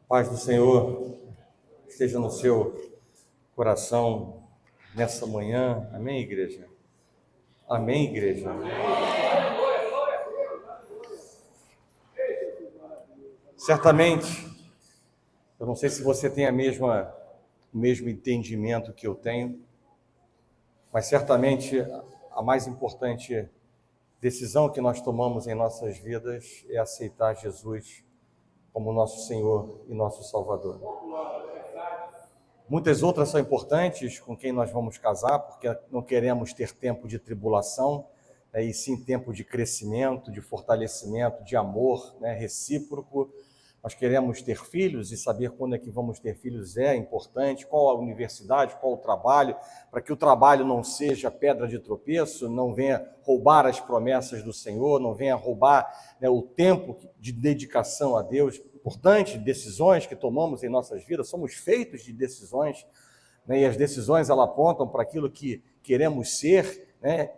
Paz do Senhor esteja no seu coração nessa manhã. Amém, igreja? Amém, igreja? Certamente, eu não sei se você tem o mesmo entendimento que eu tenho, mas certamente a mais importante decisão que nós tomamos em nossas vidas é aceitar Jesus como nosso Senhor e nosso Salvador. Muitas outras são importantes com quem nós vamos casar, porque não queremos ter tempo de tribulação, e sim tempo de crescimento, de fortalecimento, de amor, recíproco. Nós queremos ter filhos e saber quando é que vamos ter filhos é importante, qual a universidade, qual o trabalho, para que o trabalho não seja pedra de tropeço, não venha roubar as promessas do Senhor, não venha roubar o tempo de dedicação a Deus. Importante, decisões que tomamos em nossas vidas, somos feitos de decisões, e as decisões elas apontam para aquilo que queremos ser,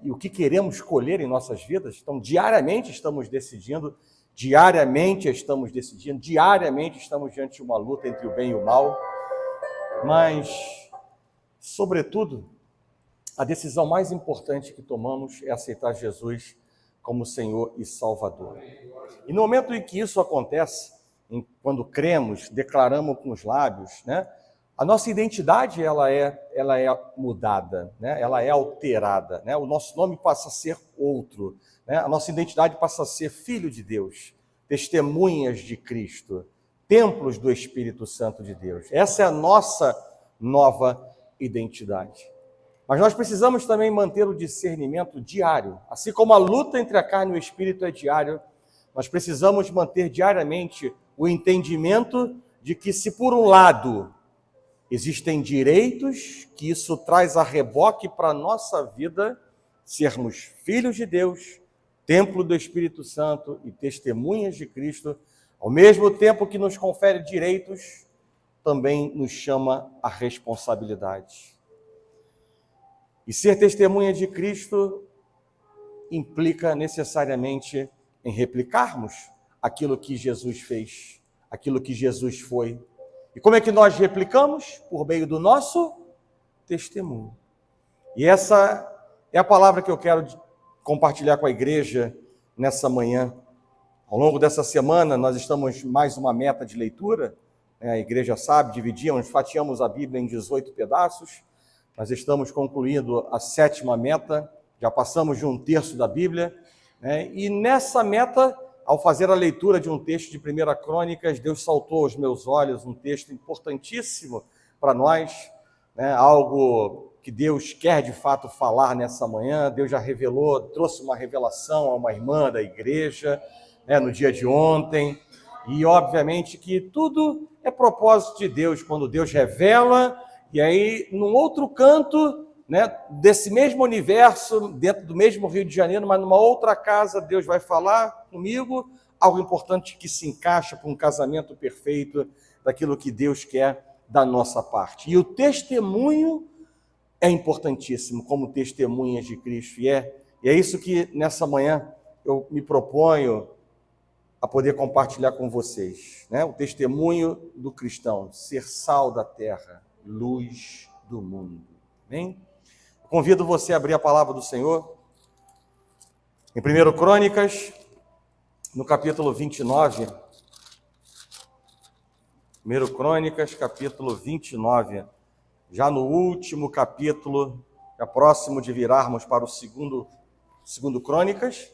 e o que queremos colher em nossas vidas. Então, diariamente estamos decidindo, diariamente estamos diante de uma luta entre o bem e o mal, mas, sobretudo, a decisão mais importante que tomamos é aceitar Jesus como Senhor e Salvador. E no momento em que isso acontece, quando cremos, declaramos com os lábios, a nossa identidade ela é mudada, ela é alterada, o nosso nome passa a ser outro, a nossa identidade passa a ser filho de Deus, testemunhas de Cristo, templos do Espírito Santo de Deus. Essa é a nossa nova identidade. Mas nós precisamos também manter o discernimento diário, assim como a luta entre a carne e o Espírito é diária, nós precisamos manter diariamente o entendimento de que, se por um lado existem direitos, que isso traz a reboque para a nossa vida, sermos filhos de Deus, templo do Espírito Santo e testemunhas de Cristo, ao mesmo tempo que nos confere direitos, também nos chama a responsabilidade. E ser testemunha de Cristo implica necessariamente em replicarmos aquilo que Jesus fez, aquilo que Jesus foi. E como é que nós replicamos? Por meio do nosso testemunho. E essa é a palavra que eu quero compartilhar com a igreja nessa manhã. Ao longo dessa semana, nós estamos mais uma meta de leitura, a igreja sabe, fatiamos a Bíblia em 18 pedaços, nós estamos concluindo a 7ª meta, já passamos de 1/3 da Bíblia, e nessa meta, ao fazer a leitura de um texto de 1 Crônicas, Deus saltou aos meus olhos um texto importantíssimo para nós, algo que Deus quer de fato falar nessa manhã. Deus já revelou, trouxe uma revelação a uma irmã da igreja, no dia de ontem, e obviamente que tudo é propósito de Deus, quando Deus revela, e aí num outro canto, desse mesmo universo, dentro do mesmo Rio de Janeiro, mas numa outra casa, Deus vai falar comigo algo importante que se encaixa para um casamento perfeito daquilo que Deus quer da nossa parte. E o testemunho é importantíssimo, como testemunhas de Cristo, e é isso que nessa manhã eu me proponho a poder compartilhar com vocês, o testemunho do cristão, ser sal da terra, luz do mundo. Amém? Convido você a abrir a palavra do Senhor em 1 Crônicas, no capítulo 29. 1 Crônicas, capítulo 29. Já no último capítulo, já próximo de virarmos para o segundo Crônicas.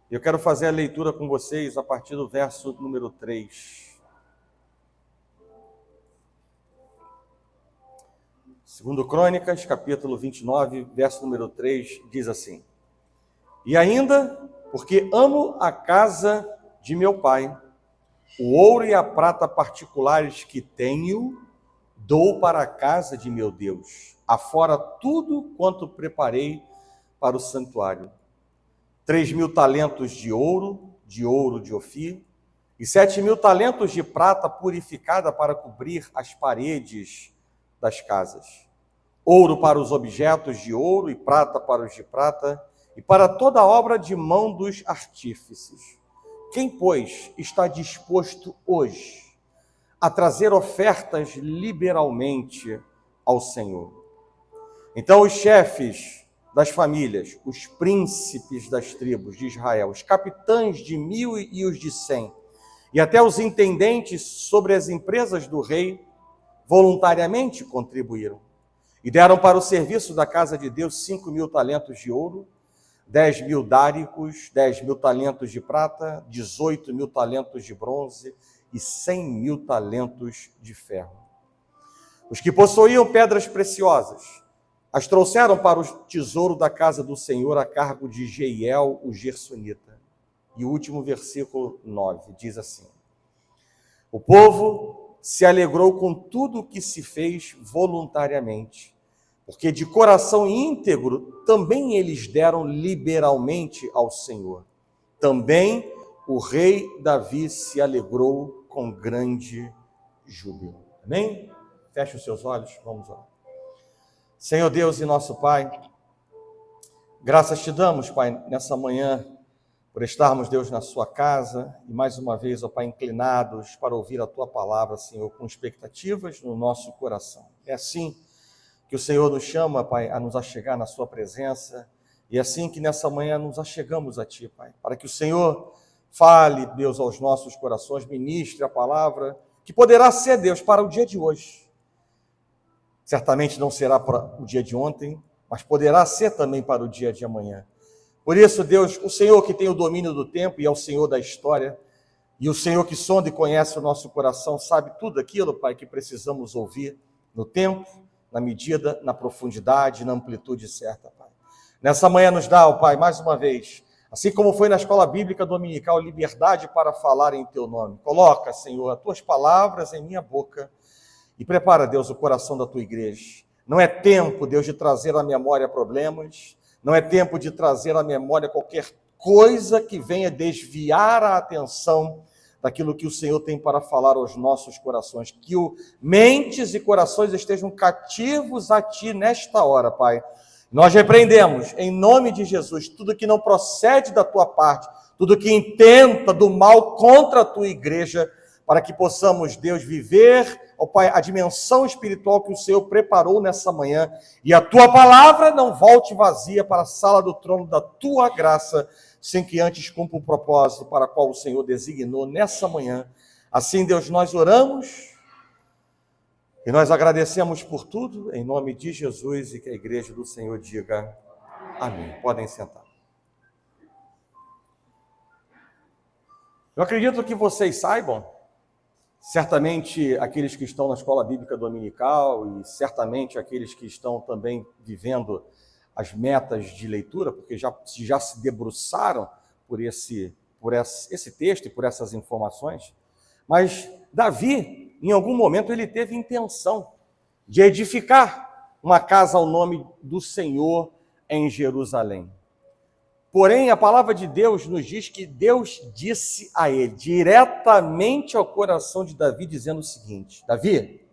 Eu quero fazer a leitura com vocês a partir do verso número 3. 2 Crônicas, capítulo 29, verso número 3, diz assim: E ainda, porque amo a casa de meu pai, o ouro e a prata particulares que tenho, dou para a casa de meu Deus, afora tudo quanto preparei para o santuário. 3.000 talentos de ouro de Ofir, e 7.000 talentos de prata purificada para cobrir as paredes das casas. Ouro para os objetos de ouro e prata para os de prata, e para toda a obra de mão dos artífices. Quem, pois, está disposto hoje a trazer ofertas liberalmente ao Senhor. Então, os chefes das famílias, os príncipes das tribos de Israel, os capitães de 1000 e os de 100, e até os intendentes sobre as empresas do rei, voluntariamente contribuíram e deram para o serviço da casa de Deus 5.000 talentos de ouro, 10.000 dáricos, 10.000 talentos de prata, 18.000 talentos de bronze e 100.000 talentos de ferro. Os que possuíam pedras preciosas as trouxeram para o tesouro da casa do Senhor a cargo de Jeiel, o Gersonita. E o último versículo 9 diz assim: o povo se alegrou com tudo o que se fez voluntariamente, porque de coração íntegro também eles deram liberalmente ao Senhor. Também o rei Davi se alegrou com grande júbilo. Amém? Feche os seus olhos, vamos orar. Senhor Deus e nosso Pai, graças te damos, Pai, nessa manhã, por estarmos, Deus, na sua casa e mais uma vez, ó Pai, inclinados para ouvir a tua palavra, Senhor, com expectativas no nosso coração. É assim que o Senhor nos chama, Pai, a nos achegar na sua presença, e é assim que nessa manhã nos achegamos a ti, Pai, para que o Senhor fale, Deus, aos nossos corações, ministre a palavra, que poderá ser, Deus, para o dia de hoje. Certamente não será para o dia de ontem, mas poderá ser também para o dia de amanhã. Por isso, Deus, o Senhor que tem o domínio do tempo e é o Senhor da história, e o Senhor que sonda e conhece o nosso coração, sabe tudo aquilo, Pai, que precisamos ouvir no tempo, na medida, na profundidade, na amplitude certa, Pai. Nessa manhã nos dá, ó Pai, mais uma vez, assim como foi na escola bíblica dominical, liberdade para falar em teu nome. Coloca, Senhor, as tuas palavras em minha boca e prepara, Deus, o coração da tua igreja. Não é tempo, Deus, de trazer à memória problemas, não é tempo de trazer à memória qualquer coisa que venha desviar a atenção daquilo que o Senhor tem para falar aos nossos corações. Que mentes e corações estejam cativos a Ti nesta hora, Pai. Nós repreendemos, em nome de Jesus, tudo que não procede da Tua parte, tudo que intenta do mal contra a Tua igreja, para que possamos, Deus, viver, ó Pai, a dimensão espiritual que o Senhor preparou nessa manhã, e a Tua palavra não volte vazia para a sala do trono da Tua graça, sem que antes cumpra o propósito para o qual o Senhor designou nessa manhã. Assim, Deus, nós oramos e nós agradecemos por tudo, em nome de Jesus, e que a igreja do Senhor diga amém. Podem sentar. Eu acredito que vocês saibam, certamente aqueles que estão na escola bíblica dominical e certamente aqueles que estão também vivendo as metas de leitura, porque já se debruçaram por esse texto e por essas informações, mas Davi, em algum momento, ele teve intenção de edificar uma casa ao nome do Senhor em Jerusalém. Porém, a palavra de Deus nos diz que Deus disse a ele, diretamente ao coração de Davi, dizendo o seguinte: Davi,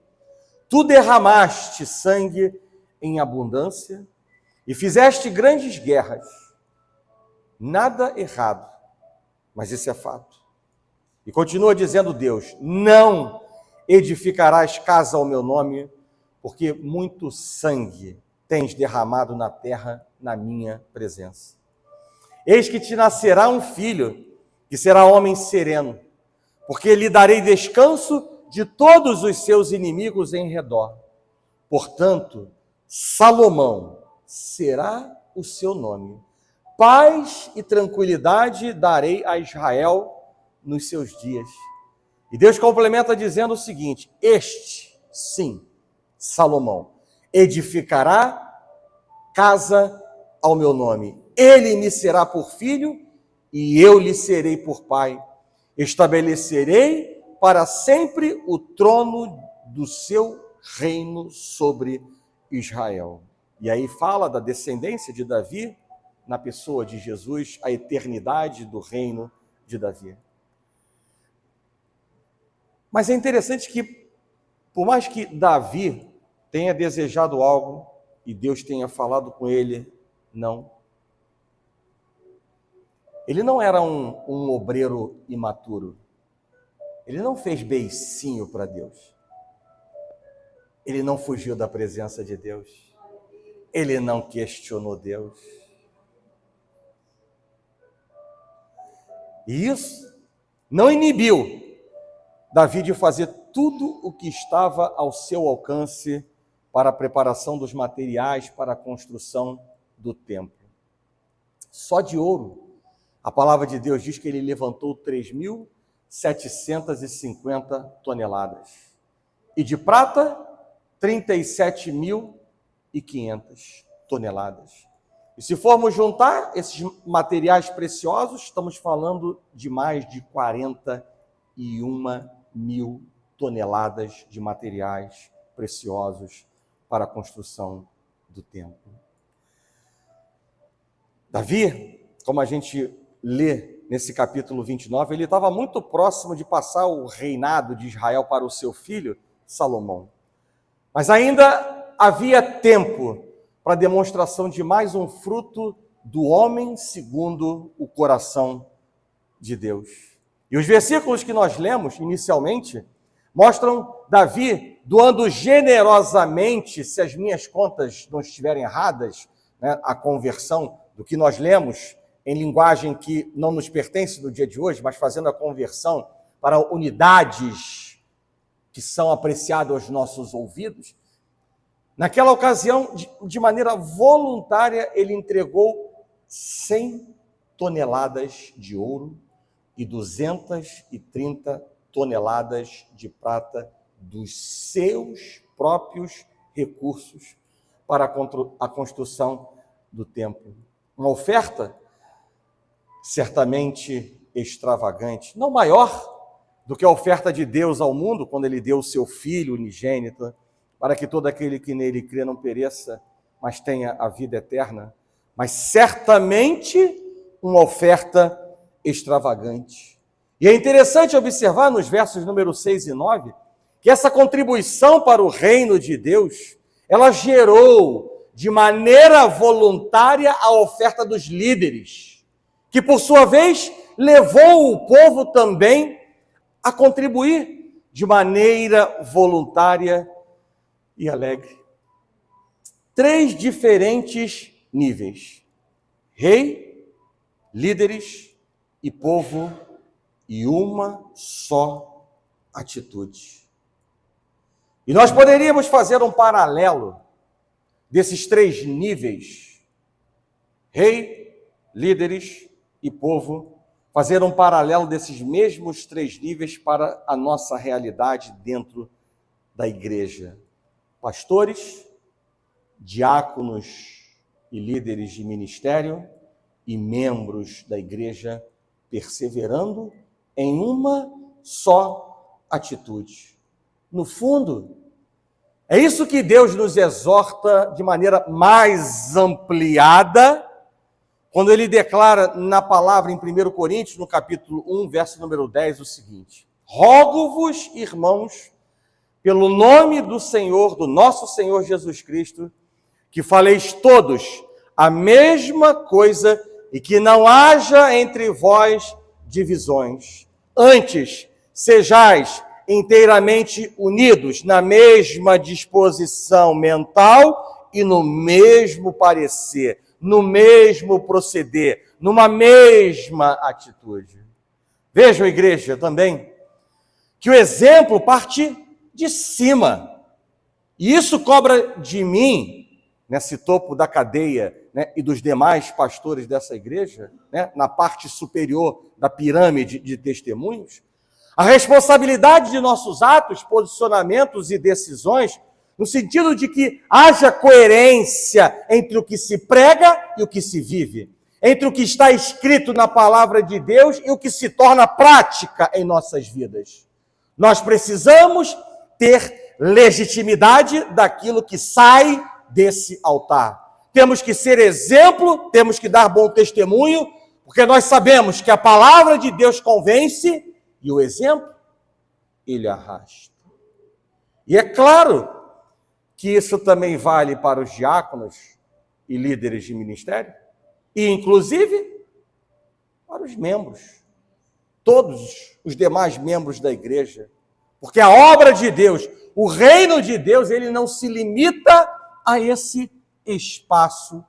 tu derramaste sangue em abundância e fizeste grandes guerras. Nada errado, mas isso é fato. E continua dizendo Deus: não edificarás casa ao meu nome, porque muito sangue tens derramado na terra na minha presença. Eis que te nascerá um filho, que será homem sereno, porque lhe darei descanso de todos os seus inimigos em redor. Portanto, Salomão será o seu nome. Paz e tranquilidade darei a Israel nos seus dias. E Deus complementa dizendo o seguinte: este, sim, Salomão, edificará casa ao meu nome. Ele me será por filho e eu lhe serei por pai. Estabelecerei para sempre o trono do seu reino sobre Israel. E aí fala da descendência de Davi, na pessoa de Jesus, a eternidade do reino de Davi. Mas é interessante que, por mais que Davi tenha desejado algo e Deus tenha falado com ele, não. Ele não era um obreiro imaturo. Ele não fez beicinho para Deus. Ele não fugiu da presença de Deus. Ele não questionou Deus. E isso não inibiu Davi de fazer tudo o que estava ao seu alcance para a preparação dos materiais para a construção do templo. Só de ouro, a palavra de Deus diz que ele levantou 3.750 toneladas. E de prata, 37.500 toneladas. E se formos juntar esses materiais preciosos, estamos falando de mais de 41.000 toneladas de materiais preciosos para a construção do templo. Davi, como a gente lê nesse capítulo 29, ele estava muito próximo de passar o reinado de Israel para o seu filho, Salomão. Mas ainda havia tempo para a demonstração de mais um fruto do homem segundo o coração de Deus. E os versículos que nós lemos inicialmente mostram Davi doando generosamente, se as minhas contas não estiverem erradas, né, a conversão do que nós lemos em linguagem que não nos pertence no dia de hoje, mas fazendo a conversão para unidades que são apreciadas aos nossos ouvidos. Naquela ocasião, de maneira voluntária, ele entregou 100 toneladas de ouro e 230 toneladas de prata dos seus próprios recursos para a construção do templo. Uma oferta certamente extravagante, não maior do que a oferta de Deus ao mundo, quando ele deu o seu Filho unigênito, para que todo aquele que nele crê não pereça, mas tenha a vida eterna, mas certamente uma oferta extravagante. E é interessante observar nos versos número 6 e 9, que essa contribuição para o reino de Deus, ela gerou de maneira voluntária a oferta dos líderes, que por sua vez levou o povo também a contribuir de maneira voluntária e alegre. 3 diferentes níveis: rei, líderes e povo, e uma só atitude. E nós poderíamos fazer um paralelo desses 3 níveis, rei, líderes e povo, fazer um paralelo desses mesmos 3 níveis para a nossa realidade dentro da igreja. Pastores, diáconos e líderes de ministério e membros da igreja perseverando em uma só atitude. No fundo, é isso que Deus nos exorta de maneira mais ampliada, quando ele declara na palavra em 1 Coríntios, no capítulo 1, verso número 10, o seguinte: rogo-vos, irmãos, pelo nome do Senhor, do nosso Senhor Jesus Cristo, que faleis todos a mesma coisa e que não haja entre vós divisões. Antes, sejais inteiramente unidos na mesma disposição mental e no mesmo parecer, no mesmo proceder, numa mesma atitude. Vejam, igreja, também, que o exemplo parte de cima. E isso cobra de mim, nesse topo da cadeia, né, e dos demais pastores dessa igreja, né, na parte superior da pirâmide de testemunhos, a responsabilidade de nossos atos, posicionamentos e decisões, no sentido de que haja coerência entre o que se prega e o que se vive, entre o que está escrito na palavra de Deus e o que se torna prática em nossas vidas. Nós precisamos ter legitimidade daquilo que sai desse altar. Temos que ser exemplo, temos que dar bom testemunho, porque nós sabemos que a palavra de Deus convence e o exemplo, ele arrasta. E é claro que isso também vale para os diáconos e líderes de ministério, e inclusive para os membros. todos os demais membros da igreja. Porque a obra de Deus, o reino de Deus, ele não se limita a esse espaço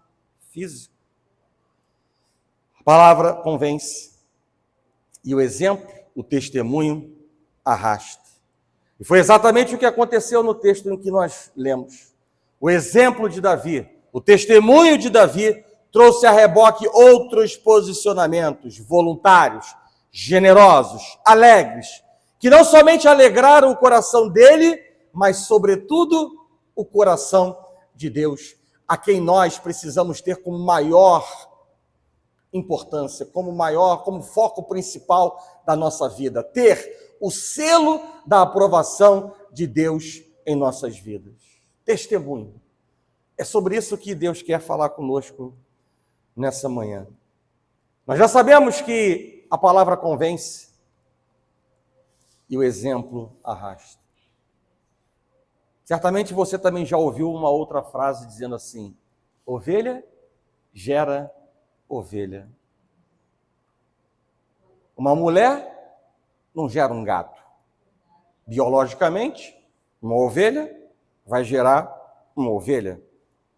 físico. A palavra convence e o exemplo, o testemunho, arrasta. E foi exatamente o que aconteceu no texto em que nós lemos. O exemplo de Davi, o testemunho de Davi, trouxe a reboque outros posicionamentos voluntários, generosos, alegres, que não somente alegraram o coração dele, mas, sobretudo, o coração de Deus, a quem nós precisamos ter como maior importância, como foco principal da nossa vida, ter o selo da aprovação de Deus em nossas vidas. Testemunho. É sobre isso que Deus quer falar conosco nessa manhã. Nós já sabemos que a palavra convence e o exemplo arrasta. Certamente você também já ouviu uma outra frase dizendo assim: ovelha gera ovelha. Uma mulher não gera um gato. Biologicamente, uma ovelha vai gerar uma ovelha.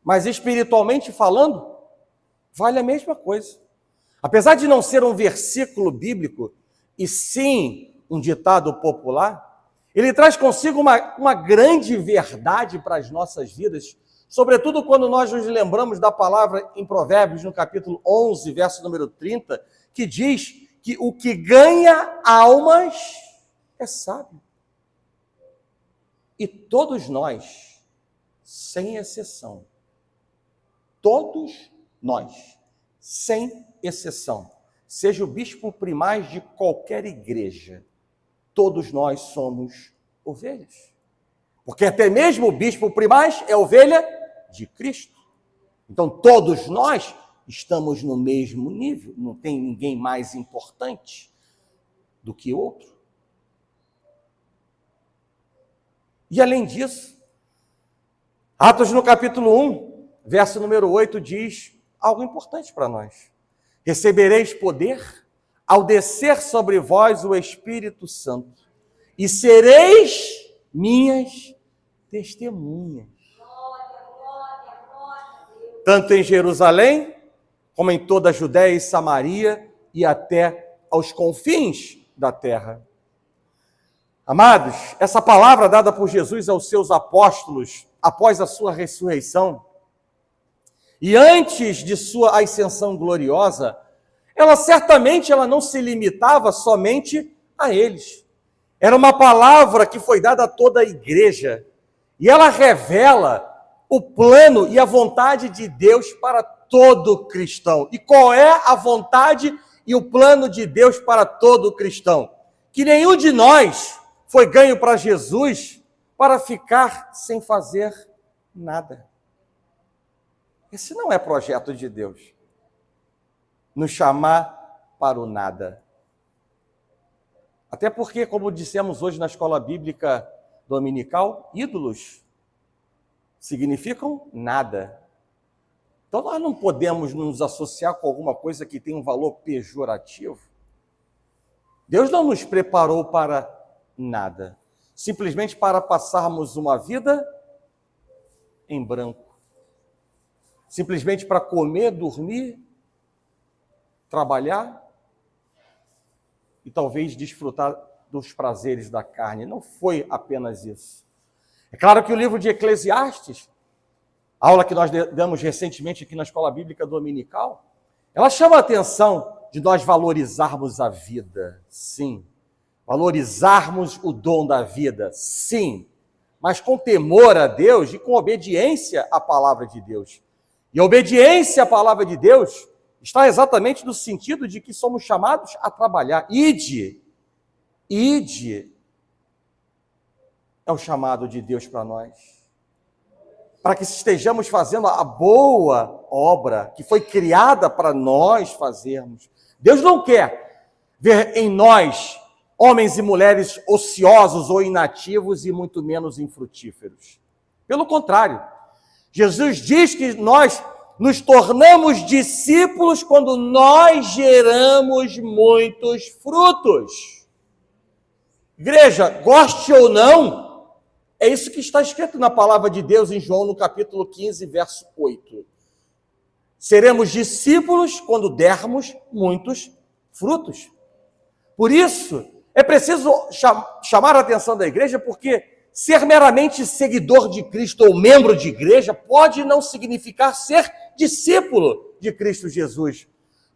Mas espiritualmente falando, vale a mesma coisa. Apesar de não ser um versículo bíblico, e sim um ditado popular, ele traz consigo uma grande verdade para as nossas vidas, sobretudo quando nós nos lembramos da palavra em Provérbios, no capítulo 11, verso número 30, que diz que o que ganha almas é sábio. E todos nós, sem exceção, todos nós, sem exceção, seja o bispo primaz de qualquer igreja, todos nós somos ovelhas. Porque até mesmo o bispo primaz é ovelha de Cristo. Então todos nós estamos no mesmo nível, não tem ninguém mais importante do que outro. E além disso, Atos no capítulo 1, verso número 8 diz algo importante para nós. Recebereis poder ao descer sobre vós o Espírito Santo, e sereis minhas testemunhas. Tanto em Jerusalém, como em toda a Judéia e Samaria, e até aos confins da terra. Amados, essa palavra dada por Jesus aos seus apóstolos, após a sua ressurreição, e antes de sua ascensão gloriosa, ela certamente não se limitava somente a eles. Era uma palavra que foi dada a toda a igreja. E ela revela o plano e a vontade de Deus para todo cristão. E qual é a vontade e o plano de Deus para todo cristão? Que nenhum de nós foi ganho para Jesus para ficar sem fazer nada. Esse não é projeto de Deus. Nos chamar para o nada. Até porque, como dissemos hoje na escola bíblica dominical, ídolos significam nada. Então nós não podemos nos associar com alguma coisa que tem um valor pejorativo. Deus não nos preparou para nada, simplesmente para passarmos uma vida em branco. Simplesmente para comer, dormir, trabalhar e talvez desfrutar dos prazeres da carne. Não foi apenas isso. É claro que o livro de Eclesiastes, aula que nós damos recentemente aqui na Escola Bíblica Dominical, ela chama a atenção de nós valorizarmos a vida, sim. Valorizarmos o dom da vida, sim. Mas com temor a Deus e com obediência à palavra de Deus. E a obediência à palavra de Deus está exatamente no sentido de que somos chamados a trabalhar. Ide é o chamado de Deus para nós. Para que estejamos fazendo a boa obra que foi criada para nós fazermos. Deus não quer ver em nós homens e mulheres ociosos ou inativos e muito menos infrutíferos. Pelo contrário, Jesus diz que nós nos tornamos discípulos quando nós geramos muitos frutos. Igreja, goste ou não, é isso que está escrito na palavra de Deus em João, no capítulo 15, verso 8. Seremos discípulos quando dermos muitos frutos. Por isso, é preciso chamar a atenção da igreja, porque ser meramente seguidor de Cristo ou membro de igreja pode não significar ser discípulo de Cristo Jesus.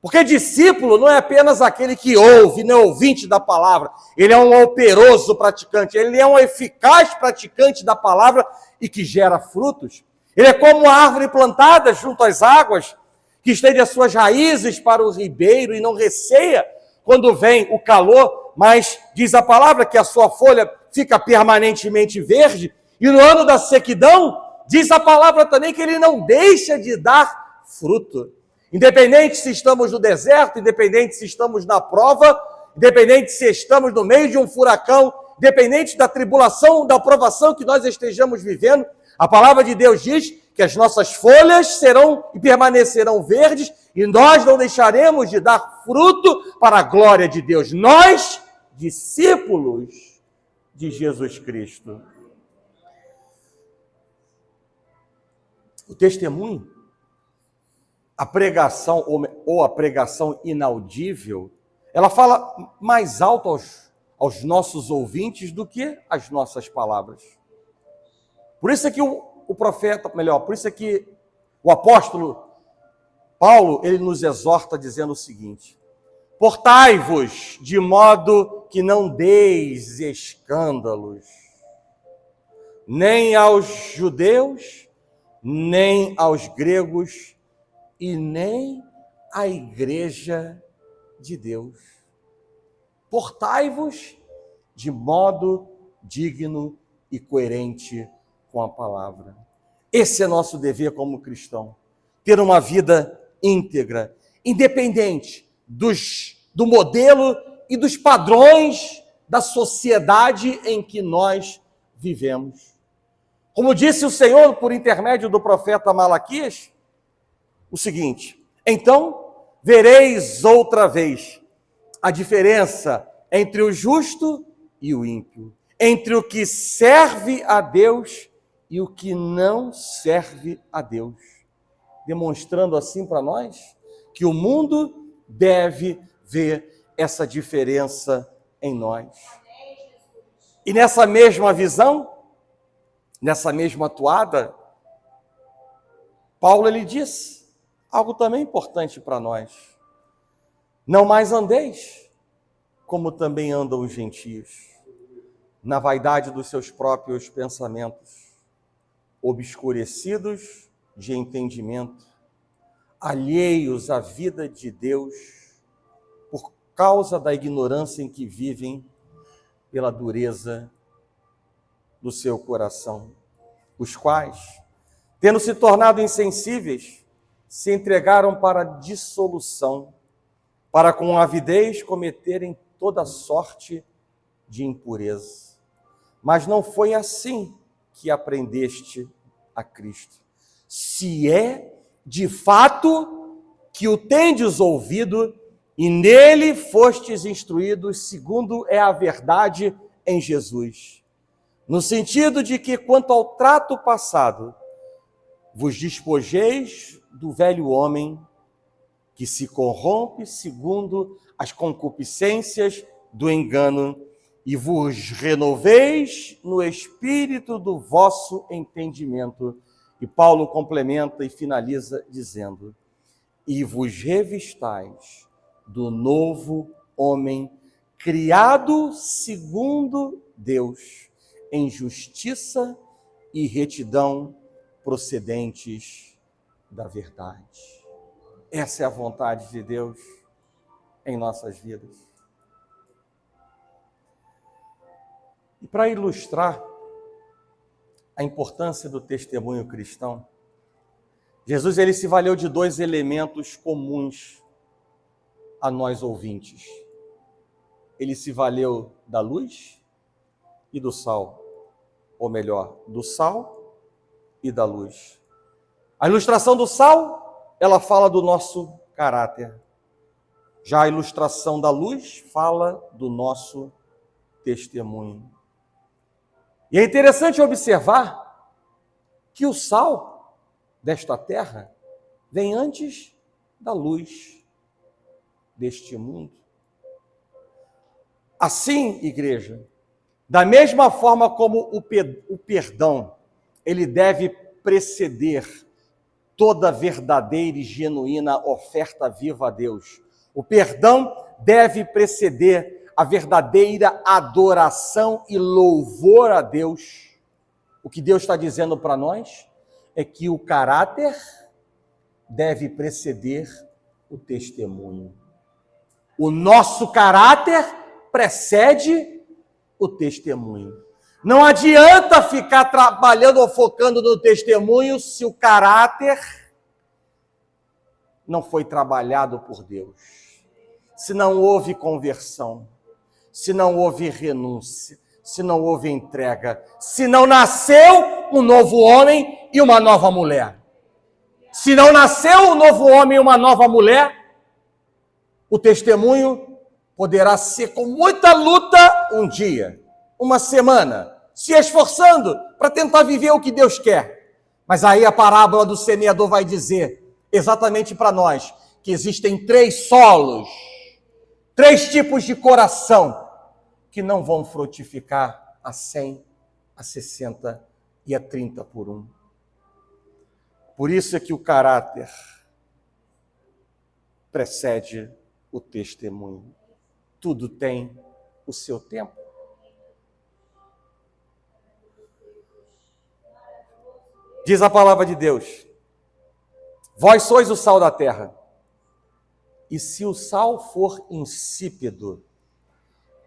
Porque discípulo não é apenas aquele que ouve, não é ouvinte da palavra. Ele é um operoso praticante, ele é um eficaz praticante da palavra e que gera frutos. Ele é como uma árvore plantada junto às águas, que estende as suas raízes para o ribeiro e não receia quando vem o calor, mas diz a palavra que a sua folha fica permanentemente verde, e no ano da sequidão, diz a palavra também que ele não deixa de dar fruto. Independente se estamos no deserto, independente se estamos na prova, independente se estamos no meio de um furacão, independente da tribulação, da provação que nós estejamos vivendo, a palavra de Deus diz que as nossas folhas serão e permanecerão verdes e nós não deixaremos de dar fruto para a glória de Deus. Nós, discípulos de Jesus Cristo. O testemunho, a pregação ou a pregação inaudível, ela fala mais alto aos nossos ouvintes do que as nossas palavras. Por isso é que por isso é que o apóstolo Paulo, ele nos exorta dizendo o seguinte: portai-vos de modo que não deis escândalos, nem aos judeus, nem aos gregos, e nem à igreja de Deus. Portai-vos de modo digno e coerente com a palavra. Esse é nosso dever como cristão, ter uma vida íntegra, independente do modelo e dos padrões da sociedade em que nós vivemos. Como disse o Senhor por intermédio do profeta Malaquias, o seguinte: então vereis outra vez a diferença entre o justo e o ímpio, entre o que serve a Deus e o que não serve a Deus, demonstrando assim para nós que o mundo deve ver essa diferença em nós. E nessa mesma visão, nessa mesma toada, Paulo ele diz algo também importante para nós: não mais andeis como também andam os gentios, na vaidade dos seus próprios pensamentos, obscurecidos de entendimento, alheios à vida de Deus, por causa da ignorância em que vivem, pela dureza do seu coração, os quais, tendo se tornado insensíveis, se entregaram para a dissolução, para com avidez cometerem toda sorte de impureza. Mas não foi assim que aprendeste a Cristo. Se é de fato que o tendes ouvido e nele fostes instruídos, segundo é a verdade em Jesus. No sentido de que, quanto ao trato passado, vos despojeis do velho homem que se corrompe segundo as concupiscências do engano e vos renoveis no espírito do vosso entendimento. E Paulo complementa e finaliza dizendo: e vos revistais do novo homem, criado segundo Deus, em justiça e retidão procedentes da verdade. Essa é a vontade de Deus em nossas vidas. E para ilustrar a importância do testemunho cristão, Jesus ele se valeu de dois elementos comuns a nós ouvintes. Ele se valeu da luz e do sal, ou melhor, do sal e da luz. A ilustração do sal ela fala do nosso caráter. Já a ilustração da luz fala do nosso testemunho. E é interessante observar que o sal desta terra vem antes da luz deste mundo. Assim, igreja, da mesma forma como o perdão, ele deve preceder toda verdadeira e genuína oferta viva a Deus. O perdão deve preceder a verdadeira adoração e louvor a Deus. O que Deus está dizendo para nós é que o caráter deve preceder o testemunho. O nosso caráter precede o testemunho. Não adianta ficar trabalhando ou focando no testemunho se o caráter não foi trabalhado por Deus. Se não houve conversão, se não houve renúncia, se não houve entrega, se não nasceu um novo homem e uma nova mulher. Se não nasceu um novo homem e uma nova mulher, o testemunho poderá ser com muita luta um dia, uma semana, se esforçando para tentar viver o que Deus quer. Mas aí a parábola do semeador vai dizer, exatamente para nós, que existem 3 solos, 3 tipos de coração que não vão frutificar a 100, a 60 e a 30 por 1. Por isso é que o caráter precede o testemunho. Tudo tem o seu tempo. Diz a palavra de Deus: vós sois o sal da terra, e se o sal for insípido,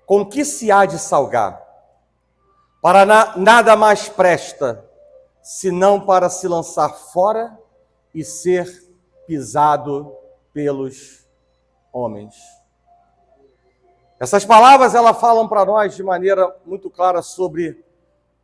com que se há de salgar? Para nada mais presta, senão para se lançar fora e ser pisado pelos homens. Essas palavras, elas falam para nós de maneira muito clara sobre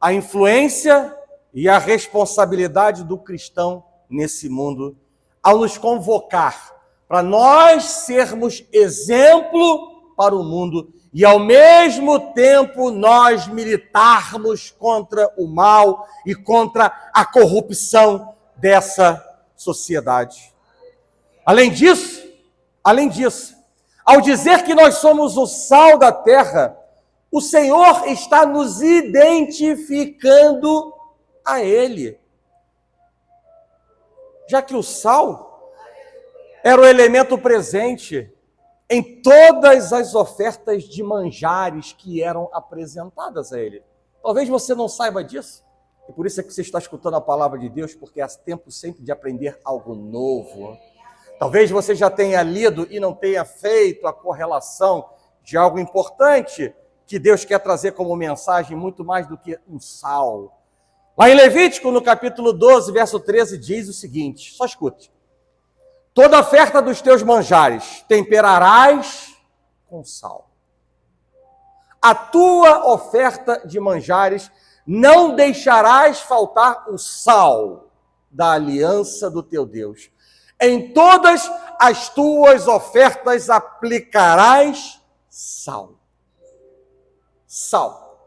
a influência e a responsabilidade do cristão nesse mundo, ao nos convocar para nós sermos exemplo para o mundo e, ao mesmo tempo, nós militarmos contra o mal e contra a corrupção dessa sociedade. Além disso, ao dizer que nós somos o sal da terra, o Senhor está nos identificando a Ele. Já que o sal era o elemento presente em todas as ofertas de manjares que eram apresentadas a Ele. Talvez você não saiba disso, e por isso é que você está escutando a palavra de Deus, porque há tempo sempre de aprender algo novo. Talvez você já tenha lido e não tenha feito a correlação de algo importante que Deus quer trazer como mensagem, muito mais do que um sal. Lá em Levítico, no capítulo 12, verso 13, diz o seguinte, só escute. Toda oferta dos teus manjares temperarás com sal. A tua oferta de manjares não deixarás faltar o sal da aliança do teu Deus. Em todas as tuas ofertas aplicarás sal. Sal.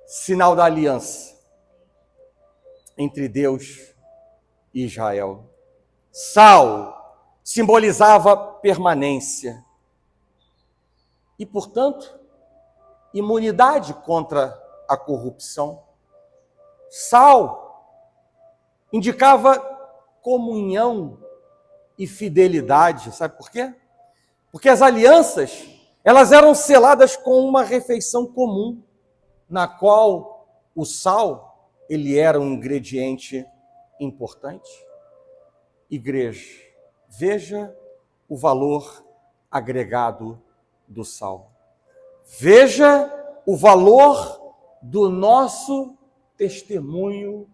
Sinal da aliança entre Deus e Israel. Sal simbolizava permanência e, portanto, imunidade contra a corrupção. Sal indicava comunhão e fidelidade. Sabe por quê? Porque as alianças, elas eram seladas com uma refeição comum, na qual o sal, ele era um ingrediente importante. Igreja, veja o valor agregado do sal. Veja o valor do nosso testemunho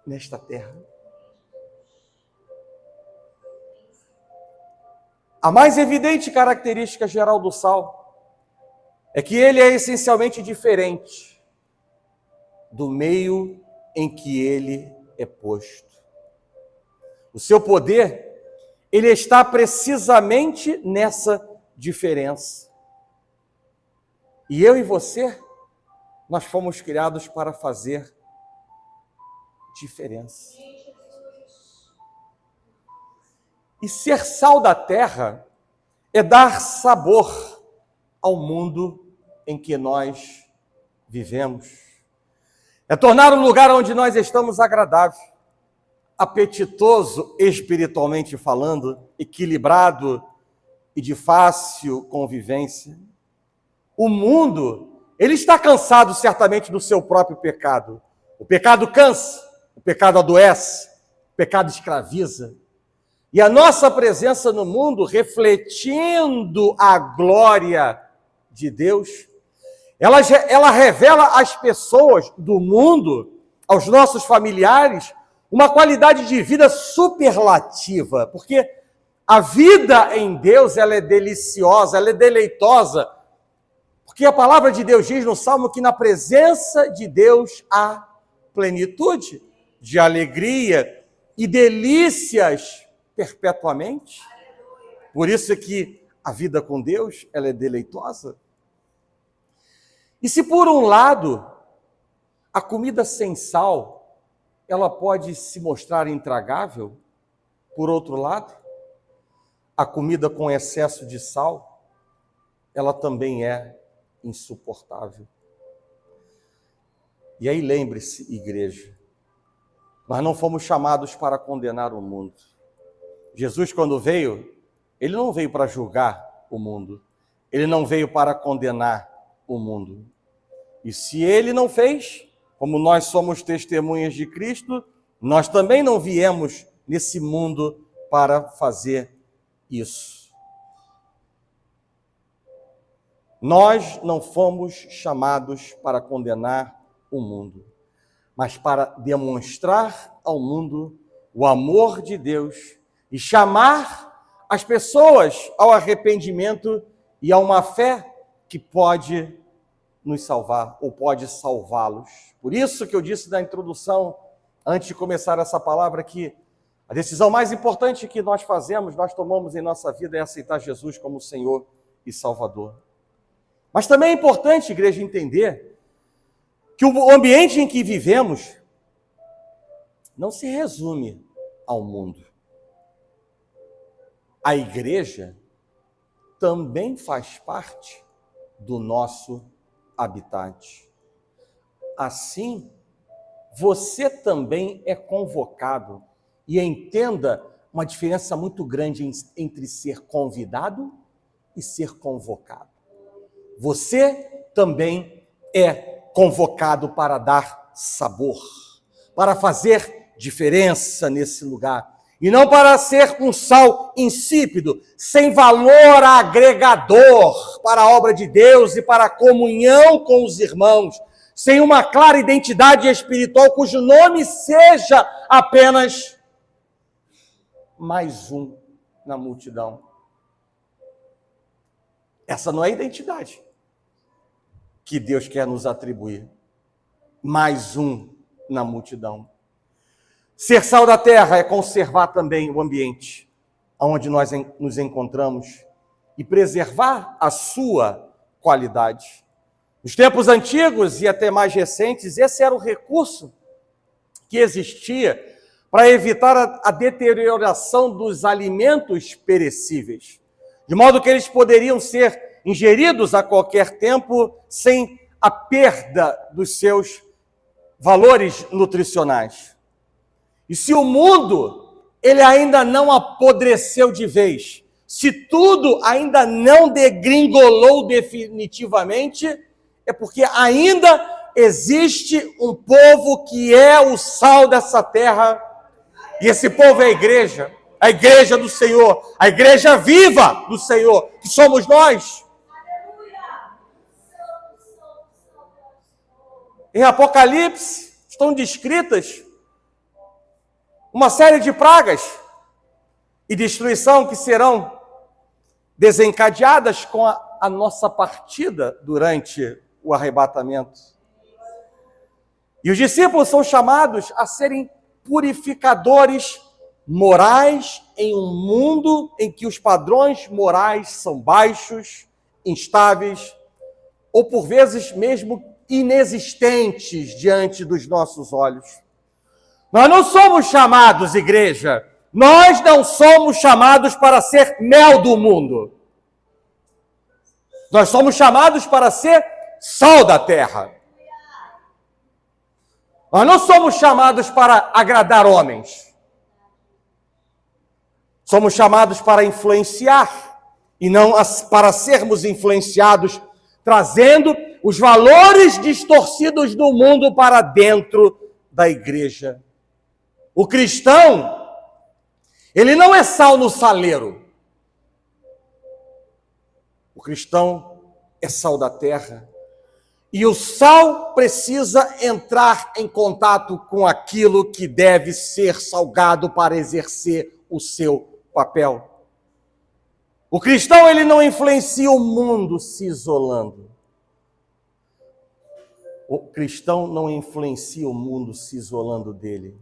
nesta terra. A mais evidente característica geral do sal é que ele é essencialmente diferente do meio em que ele é posto. O seu poder, ele está precisamente nessa diferença. E eu e você, nós fomos criados para fazer diferença. E ser sal da terra é dar sabor ao mundo em que nós vivemos. É tornar o lugar onde nós estamos agradável, apetitoso espiritualmente falando, equilibrado e de fácil convivência. O mundo, ele está cansado certamente do seu próprio pecado. O pecado cansa, o pecado adoece, o pecado escraviza. E a nossa presença no mundo, refletindo a glória de Deus, ela revela às pessoas do mundo, aos nossos familiares, uma qualidade de vida superlativa, porque a vida em Deus, ela é deliciosa, ela é deleitosa, porque a palavra de Deus diz no Salmo que na presença de Deus há plenitude de alegria e delícias perpetuamente. Por isso é que a vida com Deus, ela é deleitosa. E se por um lado, a comida sem sal, ela pode se mostrar intragável, por outro lado, a comida com excesso de sal, ela também é insuportável. E aí lembre-se, igreja, nós não fomos chamados para condenar o mundo. Jesus, quando veio, ele não veio para julgar o mundo, ele não veio para condenar o mundo. E se ele não fez, como nós somos testemunhas de Cristo, nós também não viemos nesse mundo para fazer isso. Nós não fomos chamados para condenar o mundo, mas para demonstrar ao mundo o amor de Deus e chamar as pessoas ao arrependimento e a uma fé que pode nos salvar ou pode salvá-los. Por isso que eu disse na introdução, antes de começar essa palavra, que a decisão mais importante que nós fazemos, nós tomamos em nossa vida é aceitar Jesus como Senhor e Salvador. Mas também é importante, igreja, entender que o ambiente em que vivemos não se resume ao mundo. A igreja também faz parte do nosso habitat. Assim, você também é convocado, e entenda uma diferença muito grande entre ser convidado e ser convocado. Você também é convocado para dar sabor, para fazer diferença nesse lugar. E não para ser um sal insípido, sem valor agregador para a obra de Deus e para a comunhão com os irmãos, sem uma clara identidade espiritual cujo nome seja apenas mais um na multidão. Essa não é a identidade que Deus quer nos atribuir. Mais um na multidão. Ser sal da terra é conservar também o ambiente onde nós nos encontramos e preservar a sua qualidade. Nos tempos antigos e até mais recentes, esse era o recurso que existia para evitar a deterioração dos alimentos perecíveis, de modo que eles poderiam ser ingeridos a qualquer tempo sem a perda dos seus valores nutricionais. E se o mundo, ele ainda não apodreceu de vez, se tudo ainda não degringolou definitivamente, é porque ainda existe um povo que é o sal dessa terra, e esse povo é a igreja do Senhor, a igreja viva do Senhor, que somos nós. Em Apocalipse estão descritas uma série de pragas e destruição que serão desencadeadas com a nossa partida durante o arrebatamento. E os discípulos são chamados a serem purificadores morais em um mundo em que os padrões morais são baixos, instáveis, ou por vezes mesmo inexistentes diante dos nossos olhos. Nós não somos chamados, igreja, nós não somos chamados para ser mel do mundo. Nós somos chamados para ser sal da terra. Nós não somos chamados para agradar homens. Somos chamados para influenciar e não para sermos influenciados, trazendo os valores distorcidos do mundo para dentro da igreja. O cristão, ele não é sal no saleiro. O cristão é sal da terra. E o sal precisa entrar em contato com aquilo que deve ser salgado para exercer o seu papel. O cristão, ele não influencia o mundo se isolando. O cristão não influencia o mundo se isolando dele,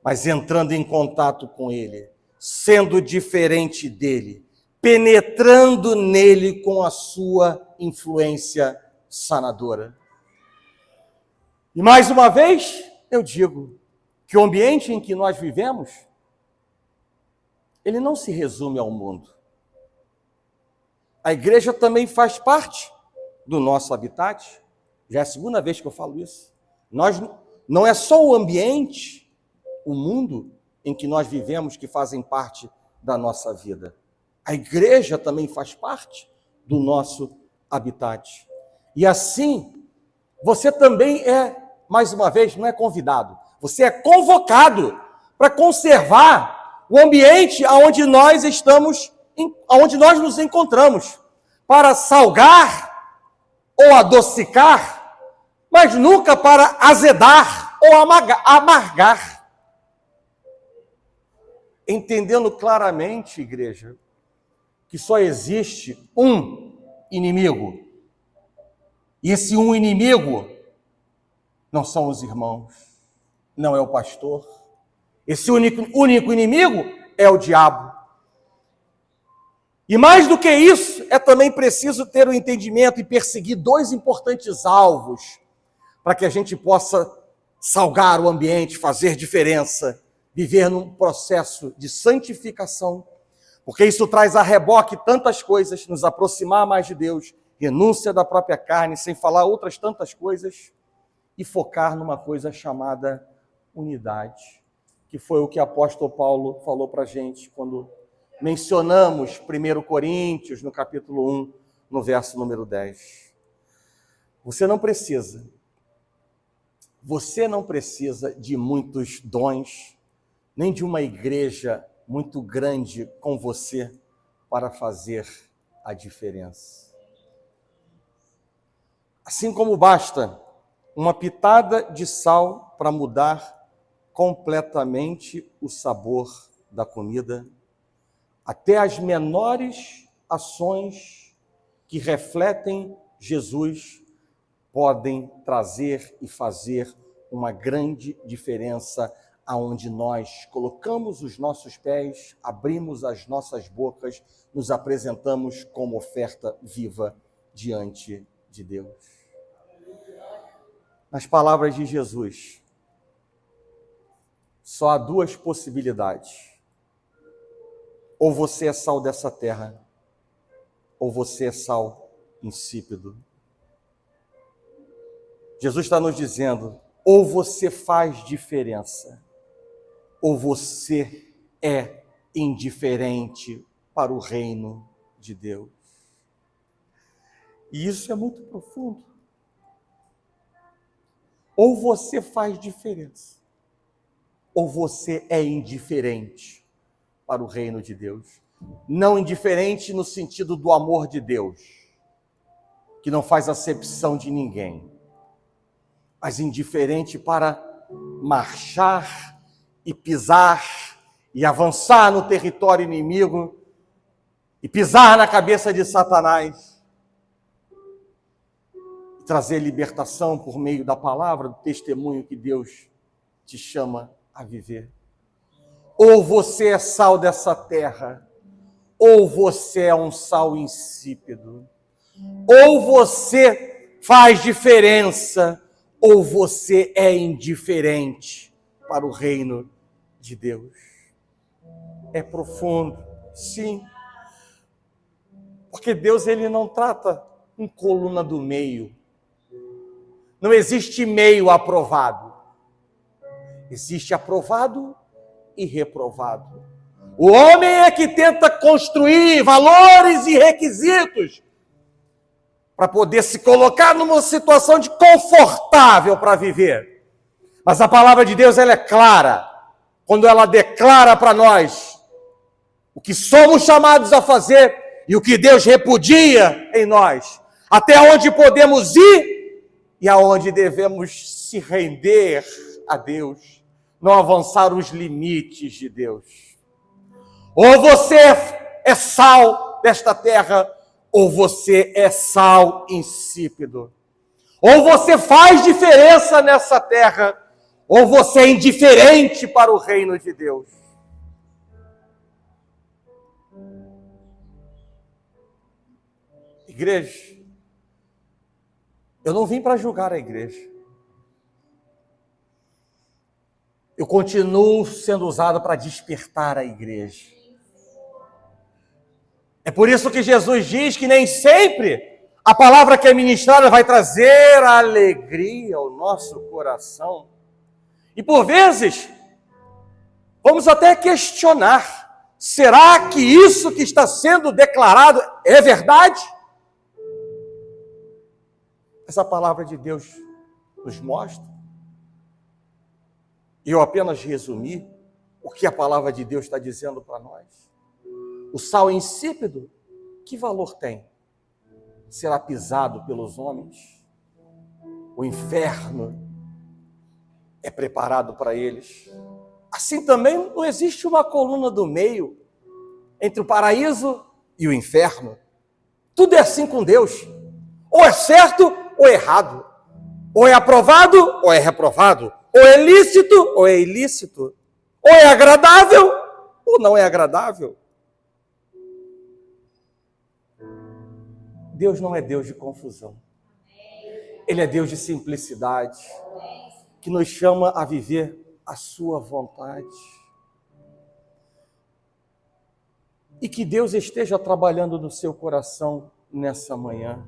mas entrando em contato com ele, sendo diferente dele, penetrando nele com a sua influência sanadora. E mais uma vez, eu digo que o ambiente em que nós vivemos, ele não se resume ao mundo. A igreja também faz parte do nosso habitat. Já é a segunda vez que eu falo isso. Não é só o ambiente, o mundo em que nós vivemos que fazem parte da nossa vida. A igreja também faz parte do nosso habitat. E assim, você também mais uma vez, não é convidado, você é convocado para conservar o ambiente onde nós estamos, onde nós nos encontramos, para salgar ou adocicar, mas nunca para azedar ou amargar. Entendendo claramente, igreja, que só existe um inimigo. E esse um inimigo não são os irmãos, não é o pastor. Esse único inimigo é o diabo. E mais do que isso, é também preciso ter o entendimento e perseguir dois importantes alvos para que a gente possa salgar o ambiente, fazer diferença, viver num processo de santificação, porque isso traz a reboque tantas coisas, nos aproximar mais de Deus, renúncia da própria carne, sem falar outras tantas coisas, e focar numa coisa chamada unidade, que foi o que o apóstolo Paulo falou para a gente quando mencionamos 1 Coríntios, no capítulo 1, no verso número 10. Você não precisa de muitos dons, nem de uma igreja muito grande com você para fazer a diferença. Assim como basta uma pitada de sal para mudar completamente o sabor da comida, até as menores ações que refletem Jesus podem trazer e fazer uma grande diferença aonde nós colocamos os nossos pés, abrimos as nossas bocas, nos apresentamos como oferta viva diante de Deus. Nas palavras de Jesus, só há duas possibilidades. Ou você é sal dessa terra, ou você é sal insípido. Jesus está nos dizendo, ou você faz diferença, ou você é indiferente para o reino de Deus. E isso é muito profundo. Ou você faz diferença, ou você é indiferente para o reino de Deus. Não indiferente no sentido do amor de Deus, que não faz acepção de ninguém, mas indiferente para marchar e pisar e avançar no território inimigo e pisar na cabeça de Satanás e trazer libertação por meio da palavra, do testemunho que Deus te chama a viver. Ou você é sal dessa terra, ou você é um sal insípido. Ou você faz diferença, ou você é indiferente para o reino de Deus. É profundo, sim. Porque Deus, ele não trata com coluna do meio. Não existe meio aprovado. Existe aprovado e reprovado. O homem é que tenta construir valores e requisitos para poder se colocar numa situação de confortável para viver. Mas a palavra de Deus, ela é clara, quando ela declara para nós o que somos chamados a fazer e o que Deus repudia em nós, até onde podemos ir e aonde devemos se render a Deus, não avançar os limites de Deus. Ou você é sal desta terra, ou você é sal insípido. Ou você faz diferença nessa terra, ou você é indiferente para o reino de Deus. Igreja, eu não vim para julgar a igreja. Eu continuo sendo usado para despertar a igreja. É por isso que Jesus diz que nem sempre a palavra que é ministrada vai trazer alegria ao nosso coração. E por vezes, vamos até questionar, será que isso que está sendo declarado é verdade? Essa palavra de Deus nos mostra. E eu apenas resumi o que a palavra de Deus está dizendo para nós. O sal insípido, que valor tem? Será pisado pelos homens? O inferno é preparado para eles. Assim também não existe uma coluna do meio entre o paraíso e o inferno. Tudo é assim com Deus. Ou é certo ou é errado. Ou é aprovado ou é reprovado. Ou é lícito ou é ilícito. Ou é agradável ou não é agradável. Deus não é Deus de confusão. Ele é Deus de simplicidade, que nos chama a viver a sua vontade. E que Deus esteja trabalhando no seu coração nessa manhã.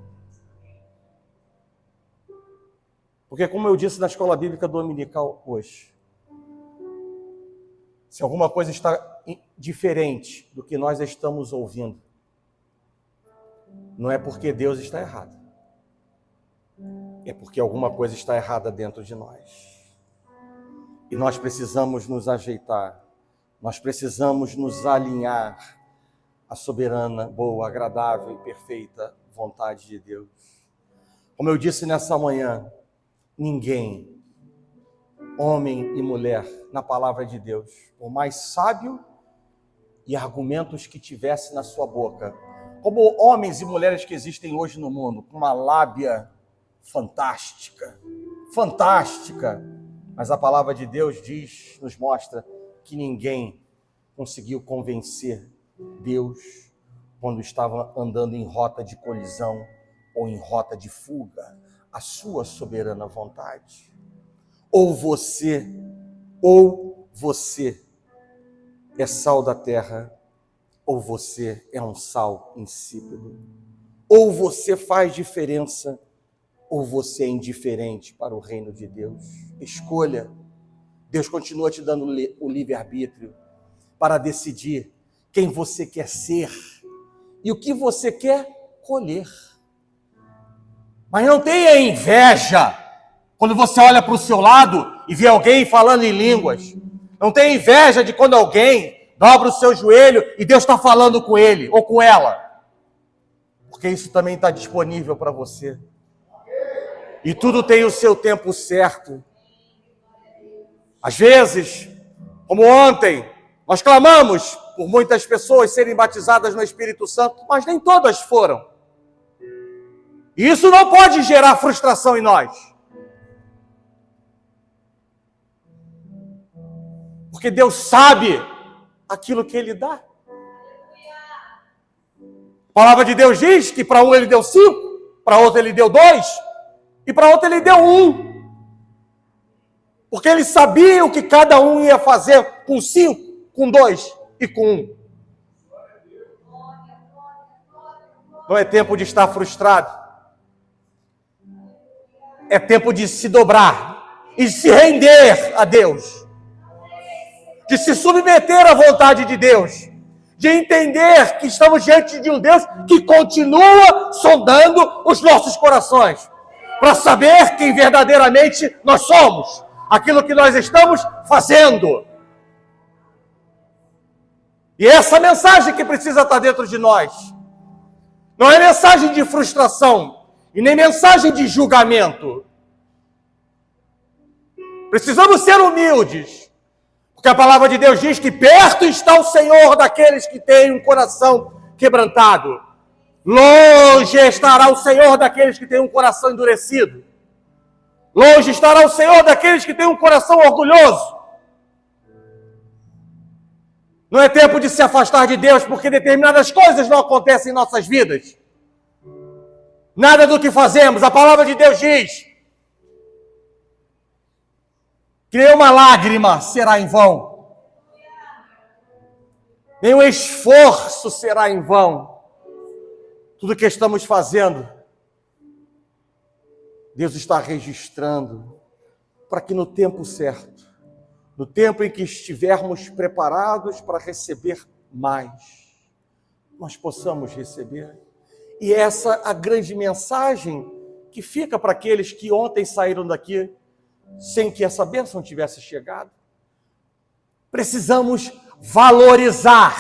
Porque, como eu disse na escola bíblica dominical hoje, se alguma coisa está diferente do que nós estamos ouvindo, não é porque Deus está errado. É porque alguma coisa está errada dentro de nós. E nós precisamos nos ajeitar. Nós precisamos nos alinhar à soberana, boa, agradável e perfeita vontade de Deus. Como eu disse nessa manhã, ninguém, homem e mulher, na palavra de Deus, por mais sábio e argumentos que tivesse na sua boca, como homens e mulheres que existem hoje no mundo, com uma lábia fantástica, mas a palavra de Deus diz, nos mostra que ninguém conseguiu convencer Deus quando estava andando em rota de colisão ou em rota de fuga, a sua soberana vontade. Ou você é sal da terra, ou você é um sal insípido. Ou você faz diferença, ou você é indiferente para o reino de Deus. Escolha. Deus continua te dando o livre-arbítrio para decidir quem você quer ser e o que você quer colher. Mas não tenha inveja quando você olha para o seu lado e vê alguém falando em línguas. Não tenha inveja de quando alguém dobra o seu joelho e Deus está falando com ele ou com ela. Porque isso também está disponível para você. E tudo tem o seu tempo certo. Às vezes, como ontem, nós clamamos por muitas pessoas serem batizadas no Espírito Santo, mas nem todas foram. E isso não pode gerar frustração em nós. Porque Deus sabe aquilo que ele dá. A palavra de Deus diz que para um ele deu 5, para outro ele deu 2, e para outro ele deu 1. Porque ele sabia o que cada um ia fazer com 5, com 2 e com 1. Não é tempo de estar frustrado. É tempo de se dobrar e de se render a Deus. De se submeter à vontade de Deus. De entender que estamos diante de um Deus que continua sondando os nossos corações. Para saber quem verdadeiramente nós somos. Aquilo que nós estamos fazendo. E é essa mensagem que precisa estar dentro de nós. Não é mensagem de frustração e nem mensagem de julgamento. Precisamos ser humildes, porque a palavra de Deus diz que perto está o Senhor daqueles que têm um coração quebrantado. Longe estará o Senhor daqueles que têm um coração endurecido. Longe estará o Senhor daqueles que têm um coração orgulhoso. Não é tempo de se afastar de Deus, porque determinadas coisas não acontecem em nossas vidas. Nada do que fazemos, a palavra de Deus diz que nenhuma lágrima será em vão. Nenhum esforço será em vão. Tudo que estamos fazendo, Deus está registrando para que no tempo certo, no tempo em que estivermos preparados para receber mais, nós possamos receber. E essa é a grande mensagem que fica para aqueles que ontem saíram daqui sem que essa bênção tivesse chegado. Precisamos valorizar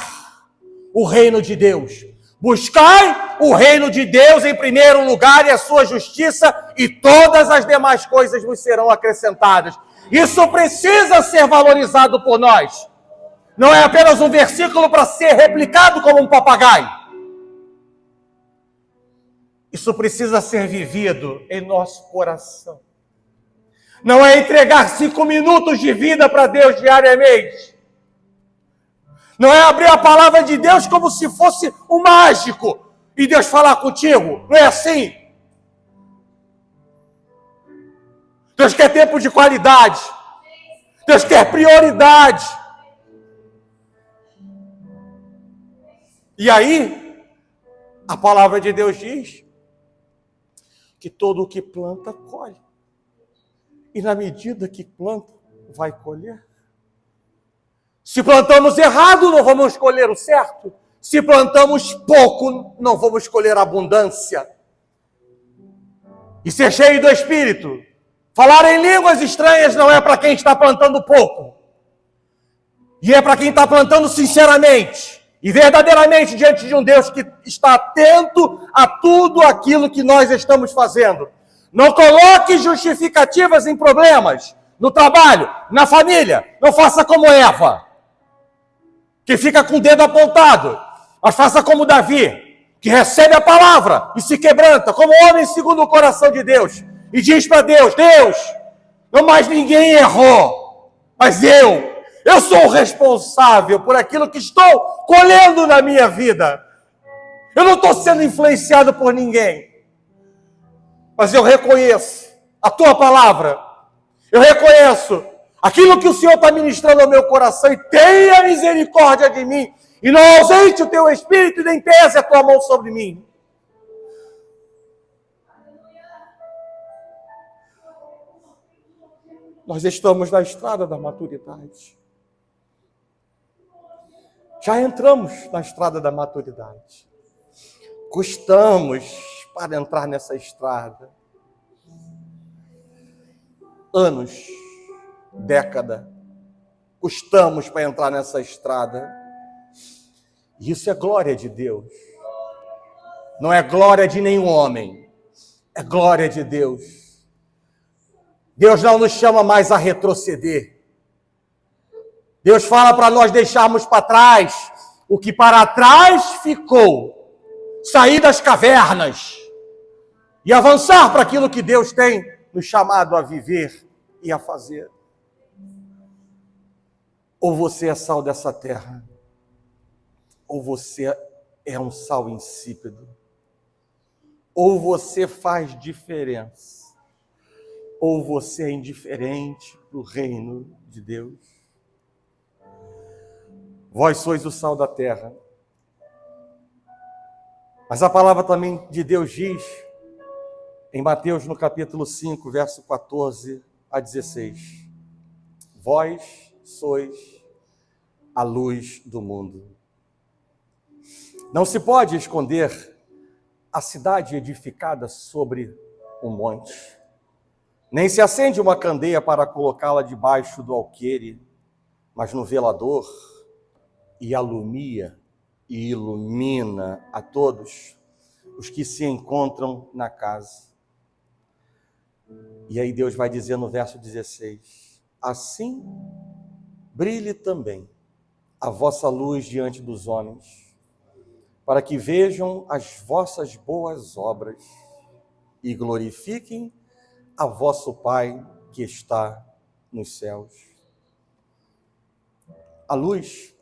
o reino de Deus. Buscai o reino de Deus em primeiro lugar e a sua justiça, e todas as demais coisas vos serão acrescentadas. Isso precisa ser valorizado por nós. Não é apenas um versículo para ser replicado como um papagaio. Isso precisa ser vivido em nosso coração. Não é entregar 5 minutos de vida para Deus diariamente. Não é abrir a palavra de Deus como se fosse um mágico e Deus falar contigo. Não é assim. Deus quer tempo de qualidade. Deus quer prioridade. E aí, a palavra de Deus diz que todo o que planta, colhe. E na medida que planta, vai colher. Se plantamos errado, não vamos colher o certo. Se plantamos pouco, não vamos colher abundância. E ser cheio do Espírito. Falar em línguas estranhas não é para quem está plantando pouco. E é para quem está plantando sinceramente e verdadeiramente diante de um Deus que está atento a tudo aquilo que nós estamos fazendo. Não coloque justificativas em problemas, no trabalho, na família. Não faça como Eva, que fica com o dedo apontado. Mas faça como Davi, que recebe a palavra e se quebranta, como homem segundo o coração de Deus. E diz para Deus, Deus, não mais ninguém errou, mas eu sou o responsável por aquilo que estou colhendo na minha vida. Eu não estou sendo influenciado por ninguém, mas eu reconheço a tua palavra, eu reconheço aquilo que o Senhor está ministrando ao meu coração e tenha misericórdia de mim, e não ausente o teu Espírito e nem pese a tua mão sobre mim. Nós estamos na estrada da maturidade. Já entramos na estrada da maturidade. Custamos para entrar nessa estrada. Anos, década, custamos para entrar nessa estrada. E isso é glória de Deus. Não é glória de nenhum homem. É glória de Deus. Deus não nos chama mais a retroceder. Deus fala para nós deixarmos para trás o que para trás ficou. Sair das cavernas e avançar para aquilo que Deus tem nos chamado a viver e a fazer. Ou você é sal dessa terra, ou você é um sal insípido, ou você faz diferença, ou você é indiferente para o reino de Deus. Vós sois o sal da terra. Mas a palavra também de Deus diz, em Mateus no capítulo 5, verso 14 a 16, vós sois a luz do mundo. Não se pode esconder a cidade edificada sobre um monte, nem se acende uma candeia para colocá-la debaixo do alqueire, mas no velador, e alumia e ilumina a todos os que se encontram na casa. E aí Deus vai dizer no verso 16, assim brilhe também a vossa luz diante dos homens, para que vejam as vossas boas obras e glorifiquem a vosso Pai que está nos céus. A luz,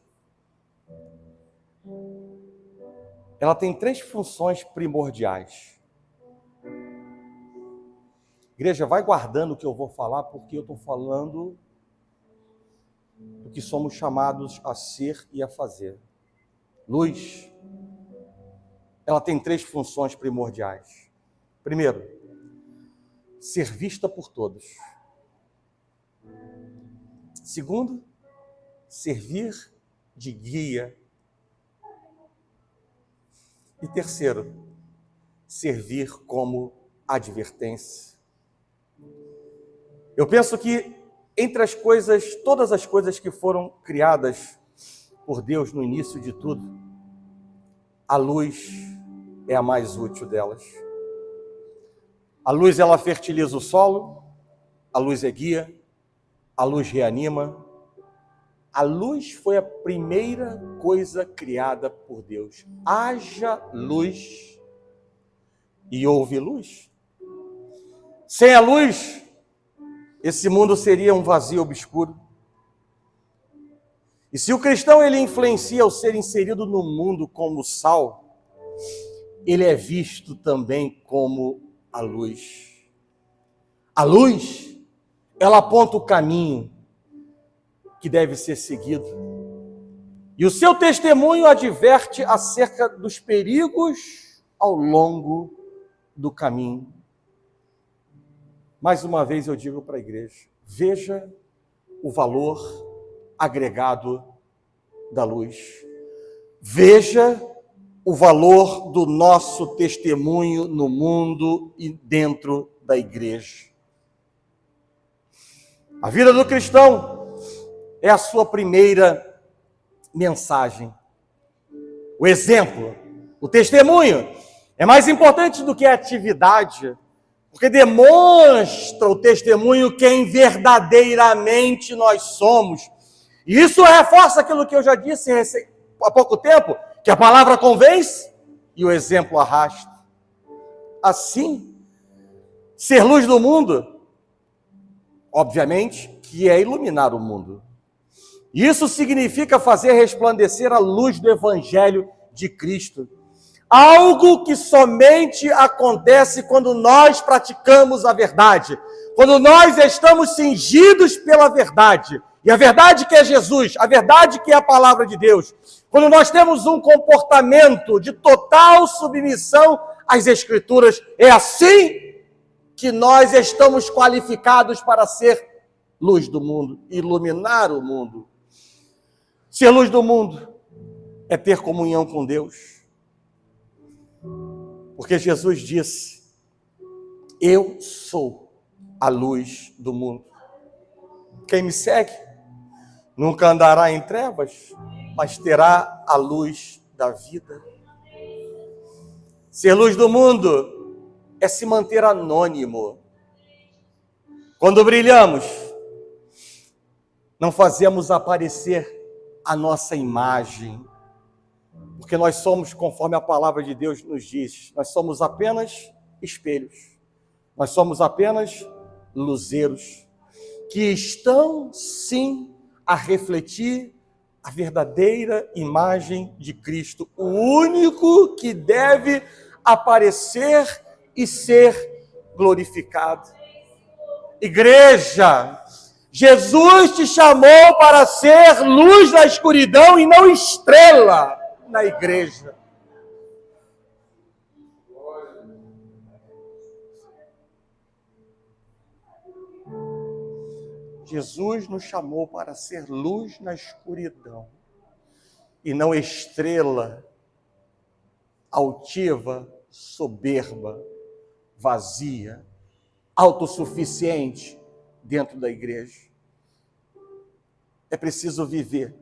ela tem 3 funções primordiais. Igreja, vai guardando o que eu vou falar, porque eu estou falando do que somos chamados a ser e a fazer. Luz, ela tem 3 funções primordiais. Primeiro, ser vista por todos. Segundo, servir de guia. E terceiro, servir como advertência. Eu penso que entre as coisas, todas as coisas que foram criadas por Deus no início de tudo, a luz é a mais útil delas. A luz, ela fertiliza o solo, a luz é guia, a luz reanima. A luz foi a primeira coisa criada por Deus. Haja luz e houve luz. Sem a luz, esse mundo seria um vazio obscuro. E se o cristão ele influencia o ser inserido no mundo como sal, ele é visto também como a luz. A luz, ela aponta o caminho que deve ser seguido. E o seu testemunho adverte acerca dos perigos ao longo do caminho. Mais uma vez eu digo para a igreja, veja o valor agregado da luz. Veja o valor do nosso testemunho no mundo e dentro da igreja. A vida do cristão é a sua primeira mensagem. O exemplo, o testemunho, é mais importante do que a atividade, porque demonstra o testemunho quem verdadeiramente nós somos. E isso reforça aquilo que eu já disse há pouco tempo, que a palavra convence e o exemplo arrasta. Assim, ser luz do mundo, obviamente, que é iluminar o mundo. Isso significa fazer resplandecer a luz do Evangelho de Cristo. Algo que somente acontece quando nós praticamos a verdade, quando nós estamos cingidos pela verdade. E a verdade que é Jesus, a verdade que é a palavra de Deus. Quando nós temos um comportamento de total submissão às Escrituras, é assim que nós estamos qualificados para ser luz do mundo, iluminar o mundo. Ser luz do mundo é ter comunhão com Deus. Porque Jesus disse, eu sou a luz do mundo. Quem me segue nunca andará em trevas, mas terá a luz da vida. Ser luz do mundo é se manter anônimo. Quando brilhamos, não fazemos aparecer a nossa imagem, porque nós somos, conforme a palavra de Deus nos diz, nós somos apenas espelhos, nós somos apenas luzeiros, que estão sim a refletir a verdadeira imagem de Cristo, o único que deve aparecer e ser glorificado. Igreja, Jesus te chamou para ser luz na escuridão e não estrela na igreja. Jesus nos chamou para ser luz na escuridão e não estrela altiva, soberba, vazia, autossuficiente dentro da igreja. É preciso viver.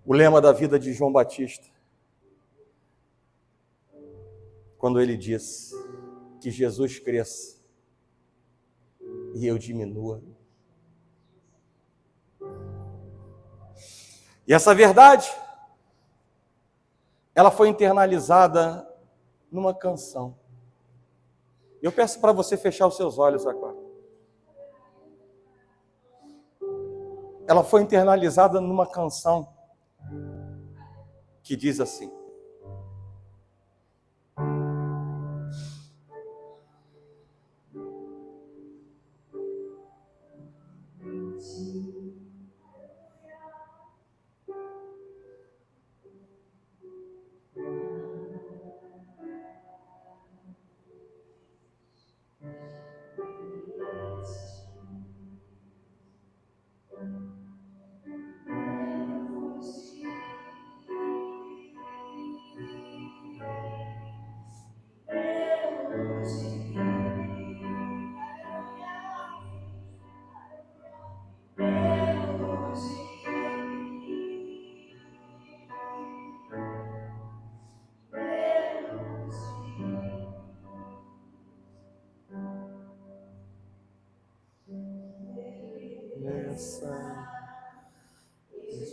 O lema da vida de João Batista, quando ele diz que Jesus cresça e eu diminua. E essa verdade, ela foi internalizada numa canção. Eu peço para você fechar os seus olhos agora. Ela foi internalizada numa canção que diz assim: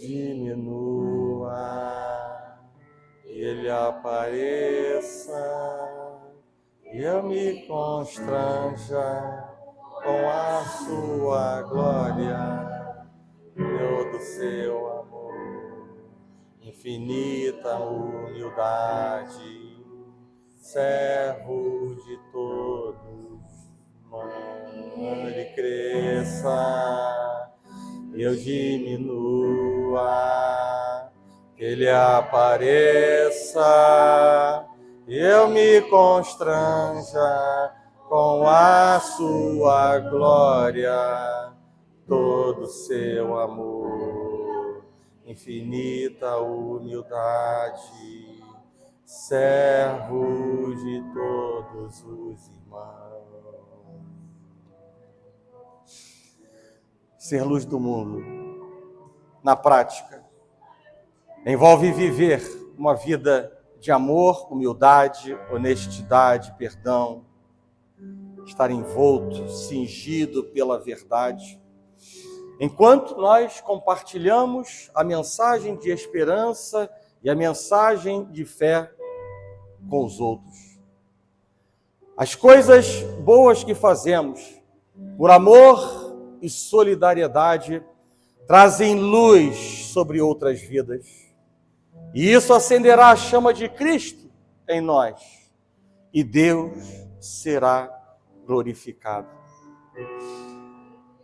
diminua, ele apareça, e eu me constranja com a sua glória, todo seu amor, infinita humildade, servo de todos, ele cresça, eu diminua, ele apareça, eu me constranja com a sua glória, todo seu amor, infinita humildade, servo de todos os irmãos. Ser luz do mundo, na prática, envolve viver uma vida de amor, humildade, honestidade, perdão, estar envolto, cingido pela verdade. Enquanto nós compartilhamos a mensagem de esperança e a mensagem de fé com os outros. As coisas boas que fazemos, por amor e solidariedade, trazem luz sobre outras vidas. E isso acenderá a chama de Cristo em nós. E Deus será glorificado.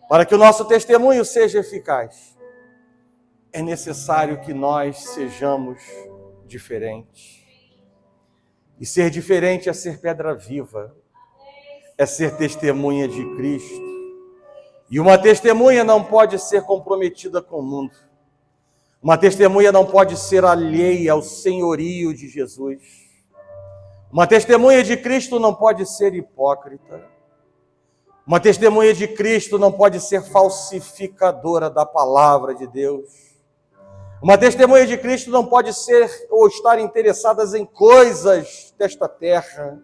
Para que o nosso testemunho seja eficaz, é necessário que nós sejamos diferentes. E ser diferente é ser pedra viva, é ser testemunha de Cristo. E uma testemunha não pode ser comprometida com o mundo. Uma testemunha não pode ser alheia ao senhorio de Jesus. Uma testemunha de Cristo não pode ser hipócrita. Uma testemunha de Cristo não pode ser falsificadora da palavra de Deus. Uma testemunha de Cristo não pode ser ou estar interessada em coisas desta terra.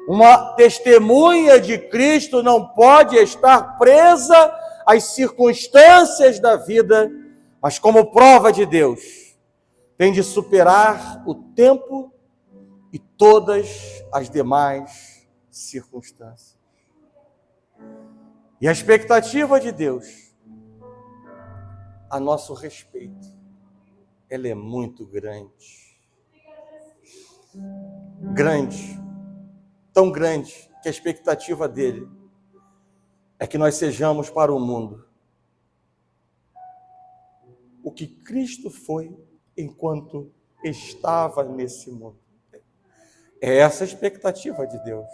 Uma testemunha de Cristo não pode estar presa às circunstâncias da vida, mas como prova de Deus, tem de superar o tempo e todas as demais circunstâncias. E a expectativa de Deus a nosso respeito, ela é muito grande. Grande, tão grande, que a expectativa dele é que nós sejamos para o mundo o que Cristo foi enquanto estava nesse mundo. É essa a expectativa de Deus.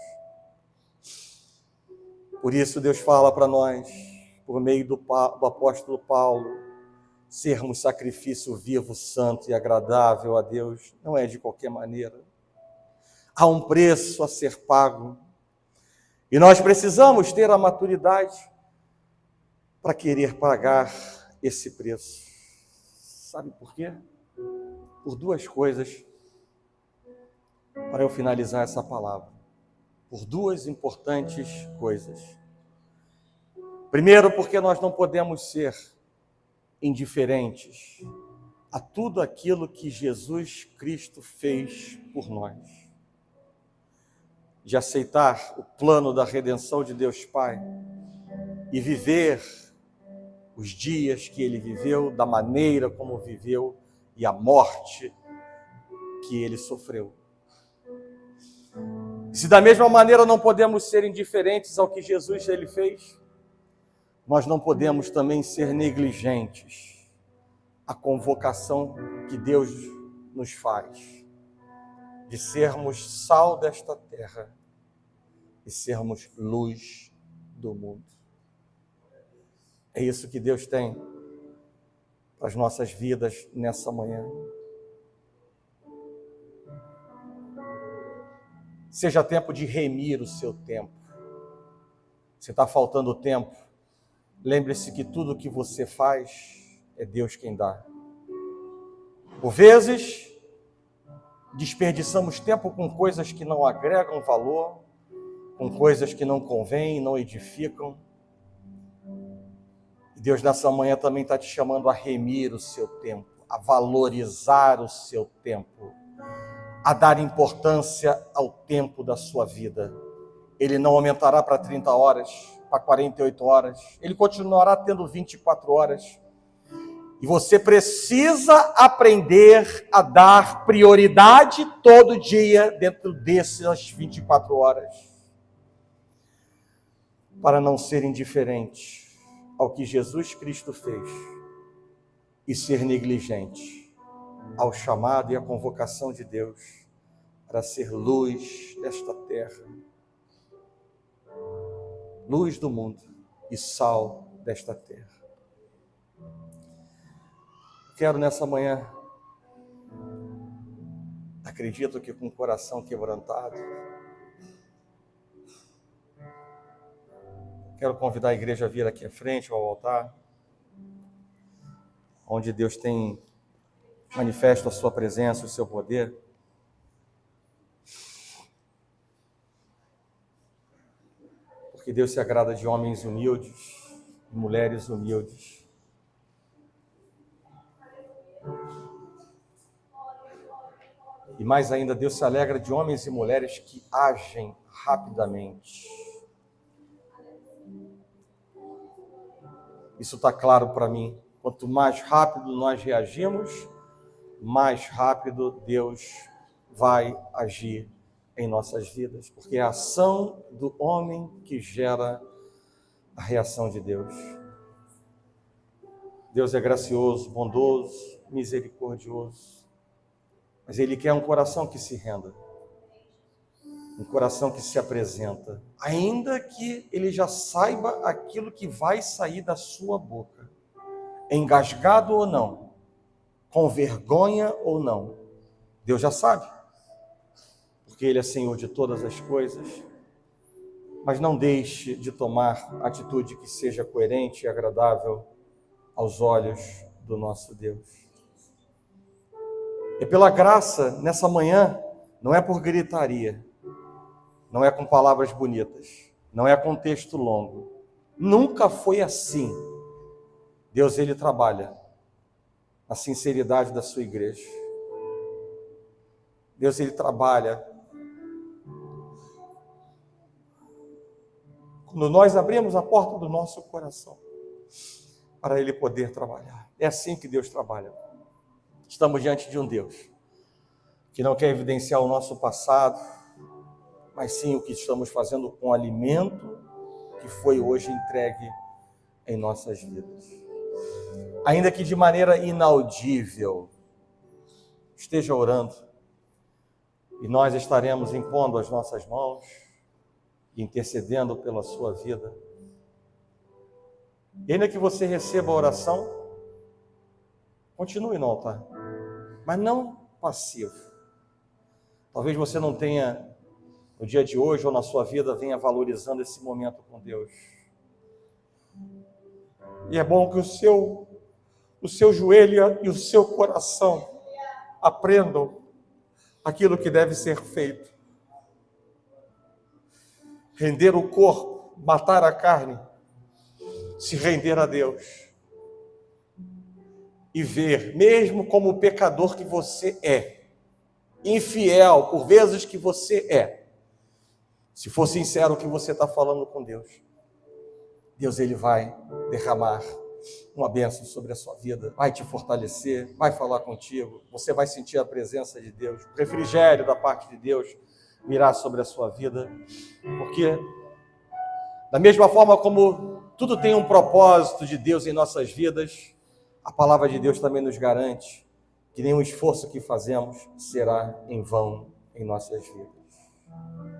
Por isso Deus fala para nós, por meio do apóstolo Paulo, sermos sacrifício vivo, santo e agradável a Deus. Não é de qualquer maneira. Há um preço a ser pago. E nós precisamos ter a maturidade para querer pagar esse preço. Sabe por quê? Por duas coisas, para eu finalizar essa palavra. Por duas importantes coisas. Primeiro, porque nós não podemos ser indiferentes a tudo aquilo que Jesus Cristo fez por nós. De aceitar o plano da redenção de Deus Pai e viver os dias que ele viveu, da maneira como viveu e a morte que ele sofreu. Se da mesma maneira não podemos ser indiferentes ao que Jesus ele fez, nós não podemos também ser negligentes à convocação que Deus nos faz de sermos sal desta terra e sermos luz do mundo. É isso que Deus tem para as nossas vidas nessa manhã. Seja tempo de remir o seu tempo. Se está faltando tempo, lembre-se que tudo que você faz é Deus quem dá. Por vezes, desperdiçamos tempo com coisas que não agregam valor, com coisas que não convêm, não edificam. E Deus nessa manhã também está te chamando a remir o seu tempo, a valorizar o seu tempo, a dar importância ao tempo da sua vida. Ele não aumentará para 30 horas, para 48 horas, ele continuará tendo 24 horas. E você precisa aprender a dar prioridade todo dia dentro dessas 24 horas, para não ser indiferente ao que Jesus Cristo fez e ser negligente ao chamado e à convocação de Deus para ser luz desta terra, luz do mundo e sal desta terra. Quero nessa manhã, acredito que com o coração quebrantado, quero convidar a igreja a vir aqui à frente, ao altar, onde Deus tem manifesto a sua presença, o seu poder. Porque Deus se agrada de homens humildes, de mulheres humildes. E mais ainda, Deus se alegra de homens e mulheres que agem rapidamente. Isso está claro para mim. Quanto mais rápido nós reagimos, mais rápido Deus vai agir em nossas vidas. Porque é a ação do homem que gera a reação de Deus. Deus é gracioso, bondoso, misericordioso. Mas Ele quer um coração que se renda. Um coração que se apresenta. Ainda que ele já saiba aquilo que vai sair da sua boca. Engasgado ou não. Com vergonha ou não. Deus já sabe. Porque Ele é Senhor de todas as coisas. Mas não deixe de tomar atitude que seja coerente e agradável aos olhos do nosso Deus. E pela graça, nessa manhã, não é por gritaria, não é com palavras bonitas, não é com texto longo. Nunca foi assim. Deus, Ele trabalha na sinceridade da sua igreja. Deus, Ele trabalha quando nós abrimos a porta do nosso coração para Ele poder trabalhar. É assim que Deus trabalha. Estamos diante de um Deus que não quer evidenciar o nosso passado, mas sim o que estamos fazendo com o alimento que foi hoje entregue em nossas vidas. Ainda que de maneira inaudível, esteja orando, e nós estaremos impondo as nossas mãos, intercedendo pela sua vida. E ainda que você receba a oração, continue no altar, mas não passivo. Talvez você não tenha, no dia de hoje ou na sua vida, venha valorizando esse momento com Deus. E é bom que o seu joelho e o seu coração aprendam aquilo que deve ser feito. Render o corpo, matar a carne, se render a Deus. E ver, mesmo como o pecador que você é, infiel por vezes que você é, se for sincero o que você está falando com Deus, Deus ele vai derramar uma bênção sobre a sua vida, vai te fortalecer, vai falar contigo, você vai sentir a presença de Deus, o refrigério da parte de Deus virá sobre a sua vida, porque da mesma forma como tudo tem um propósito de Deus em nossas vidas, a palavra de Deus também nos garante que nenhum esforço que fazemos será em vão em nossas vidas.